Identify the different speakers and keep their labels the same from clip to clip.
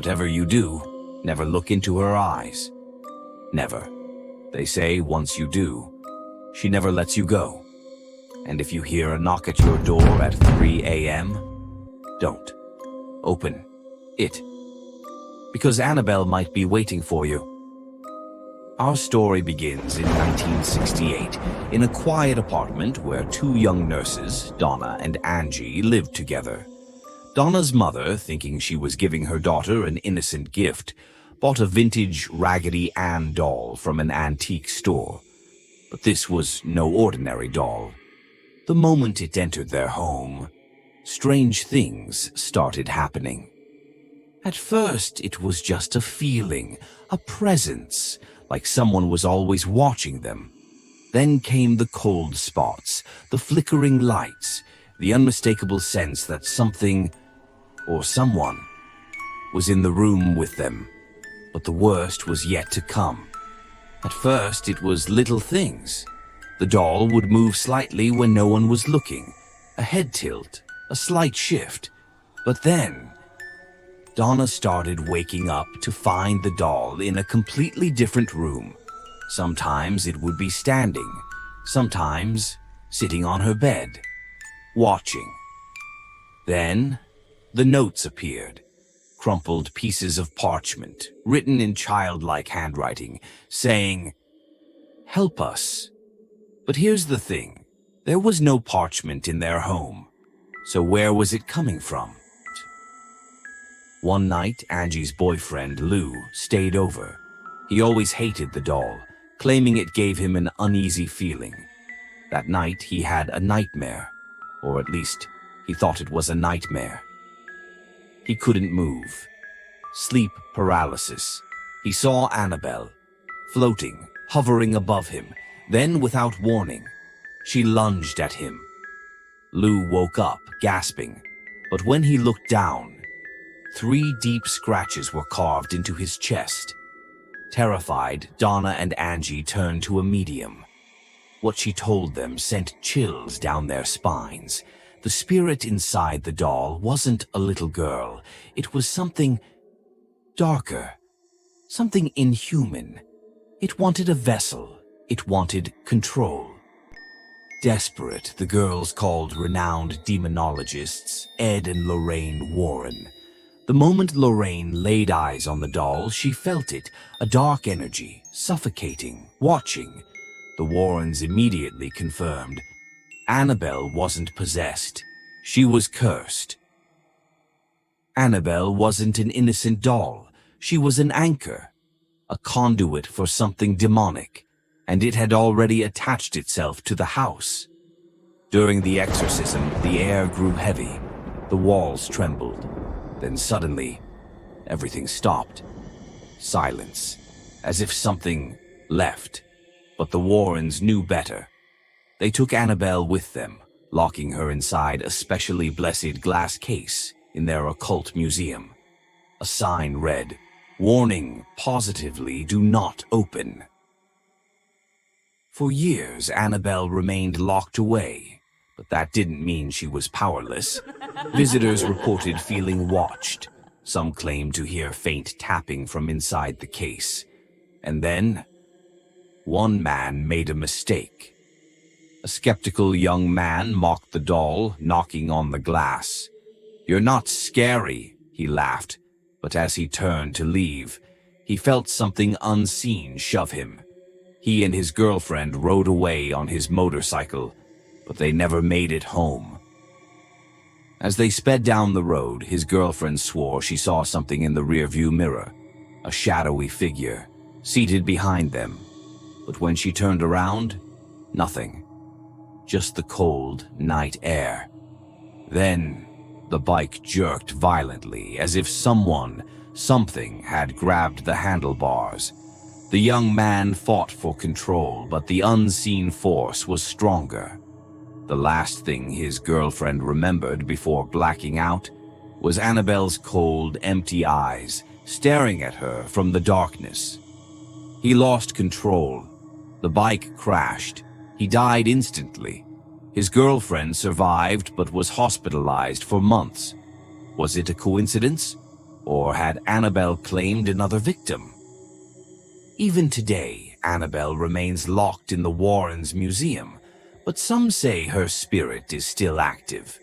Speaker 1: Whatever you do, never look into her eyes. Never. They say once you do, she never lets you go. And if you hear a knock at your door at 3 a.m., don't open it, because Annabelle might be waiting for you. Our story begins in 1968 in a quiet apartment where two young nurses, Donna and Angie, lived together. Donna's mother, thinking she was giving her daughter an innocent gift, bought a vintage Raggedy Ann doll from an antique store. But this was no ordinary doll. The moment it entered their home, strange things started happening. At first, it was just a feeling, a presence, like someone was always watching them. Then came the cold spots, the flickering lights, the unmistakable sense that something, or someone, was in the room with them. But the worst was yet to come. At first, it was little things. The doll would move slightly when no one was looking, a head tilt, a slight shift. But then, Donna started waking up to find the doll in a completely different room. Sometimes it would be standing, sometimes sitting on her bed, watching. Then, the notes appeared. Crumpled pieces of parchment, written in childlike handwriting, saying, "Help us." But here's the thing. There was no parchment in their home. So where was it coming from? One night, Angie's boyfriend, Lou, stayed over. He always hated the doll, claiming it gave him an uneasy feeling. That night, he had a nightmare, or at least, he thought it was a nightmare. He couldn't move. Sleep paralysis. He saw Annabelle, floating, hovering above him. Then, without warning, she lunged at him. Lou woke up, gasping, but when he looked down, 3 deep scratches were carved into his chest. Terrified, Donna and Angie turned to a medium. What she told them sent chills down their spines. The spirit inside the doll wasn't a little girl. It was something darker, something inhuman. It wanted a vessel. It wanted control. Desperate, the girls called renowned demonologists Ed and Lorraine Warren. The moment Lorraine laid eyes on the doll, she felt it, a dark energy, suffocating, watching. The Warrens immediately confirmed. Annabelle wasn't possessed. She was cursed. Annabelle wasn't an innocent doll. She was an anchor, a conduit for something demonic, and it had already attached itself to the house. During the exorcism, the air grew heavy. The walls trembled. Then suddenly, everything stopped. Silence, as if something left. But the Warrens knew better. They took Annabelle with them, locking her inside a specially blessed glass case in their occult museum. A sign read, "Warning, positively do not open." For years, Annabelle remained locked away, but that didn't mean she was powerless. Visitors reported feeling watched. Some claimed to hear faint tapping from inside the case. And then, one man made a mistake. A skeptical young man mocked the doll, knocking on the glass. "You're not scary," he laughed, but as he turned to leave, he felt something unseen shove him. He and his girlfriend rode away on his motorcycle, but they never made it home. As they sped down the road, his girlfriend swore she saw something in the rearview mirror, a shadowy figure, seated behind them. But when she turned around, nothing. Just the cold night air. Then, the bike jerked violently, as if something had grabbed the handlebars. The young man fought for control, but the unseen force was stronger. The last thing his girlfriend remembered before blacking out was Annabelle's cold, empty eyes staring at her from the darkness. He lost control. The bike crashed. He died instantly. His girlfriend survived but was hospitalized for months. Was it a coincidence? Or had Annabelle claimed another victim? Even today, Annabelle remains locked in the Warrens' museum, but some say her spirit is still active.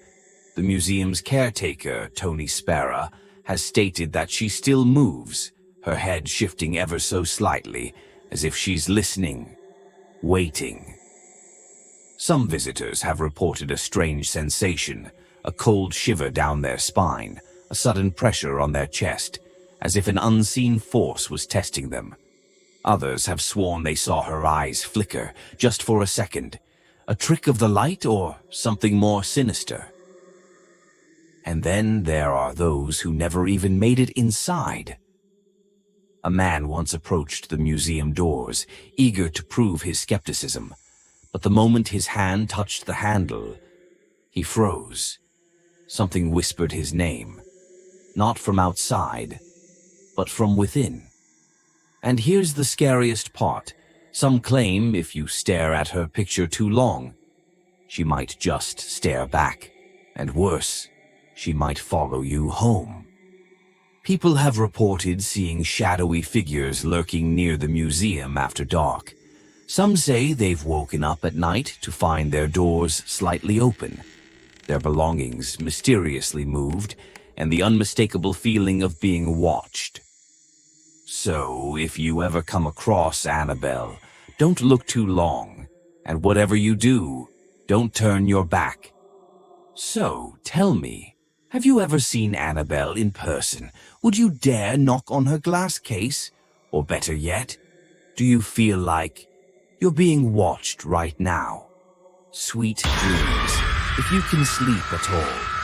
Speaker 1: The museum's caretaker, Tony Spera, has stated that she still moves, her head shifting ever so slightly, as if she's listening, waiting. Some visitors have reported a strange sensation, a cold shiver down their spine, a sudden pressure on their chest, as if an unseen force was testing them. Others have sworn they saw her eyes flicker, just for a second, a trick of the light or something more sinister. And then there are those who never even made it inside. A man once approached the museum doors, eager to prove his skepticism, but the moment his hand touched the handle, he froze. Something whispered his name, not from outside, but from within. And here's the scariest part. Some claim if you stare at her picture too long, she might just stare back, and worse, she might follow you home. People have reported seeing shadowy figures lurking near the museum after dark. Some say they've woken up at night to find their doors slightly open, their belongings mysteriously moved, and the unmistakable feeling of being watched. So, if you ever come across Annabelle, don't look too long, and whatever you do, don't turn your back. So, tell me, have you ever seen Annabelle in person? Would you dare knock on her glass case? Or better yet, do you feel like you're being watched right now? Sweet dreams, if you can sleep at all.